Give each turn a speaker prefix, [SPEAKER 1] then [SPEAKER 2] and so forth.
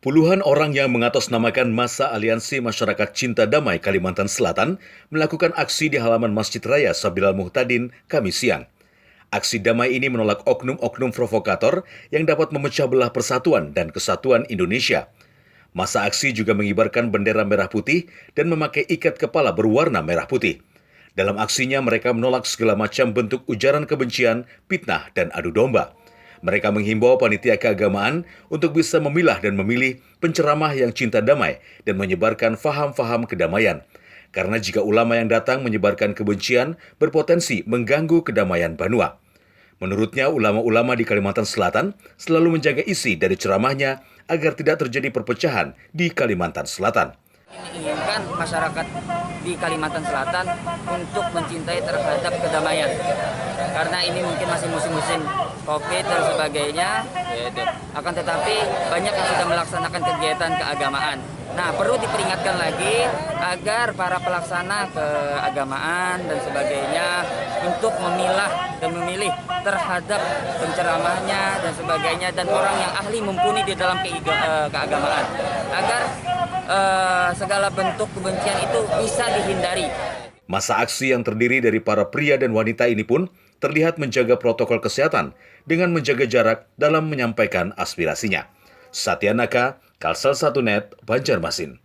[SPEAKER 1] Puluhan orang yang mengatasnamakan Masa Aliansi Masyarakat Cinta Damai Kalimantan Selatan melakukan aksi di halaman Masjid Raya Sabilal Muhtadin Kamis siang. Aksi damai ini menolak oknum-oknum provokator yang dapat memecah belah persatuan dan kesatuan Indonesia. Masa aksi juga mengibarkan bendera merah putih dan memakai ikat kepala berwarna merah putih. Dalam aksinya mereka menolak segala macam bentuk ujaran kebencian, fitnah, dan adu domba. Mereka menghimbau panitia keagamaan untuk bisa memilah dan memilih penceramah yang cinta damai dan menyebarkan faham-faham kedamaian. Karena jika ulama yang datang menyebarkan kebencian, berpotensi mengganggu kedamaian Banua. Menurutnya, ulama-ulama di Kalimantan Selatan selalu menjaga isi dari ceramahnya agar tidak terjadi perpecahan di Kalimantan Selatan.
[SPEAKER 2] Inginkan masyarakat di Kalimantan Selatan untuk mencintai terhadap kedamaian. Karena ini mungkin masih musim-musim COVID dan sebagainya, akan tetapi banyak yang sudah melaksanakan kegiatan keagamaan. Nah, perlu diperingatkan lagi agar para pelaksana keagamaan dan sebagainya untuk memilah dan memilih terhadap penceramahnya dan sebagainya dan orang yang ahli mumpuni di dalam keagamaan agar segala bentuk kebencian itu bisa dihindari.
[SPEAKER 1] Masa aksi yang terdiri dari para pria dan wanita ini pun terlihat menjaga protokol kesehatan dengan menjaga jarak dalam menyampaikan aspirasinya. Satya Naka, Kalsel 1 Net, Banjarmasin.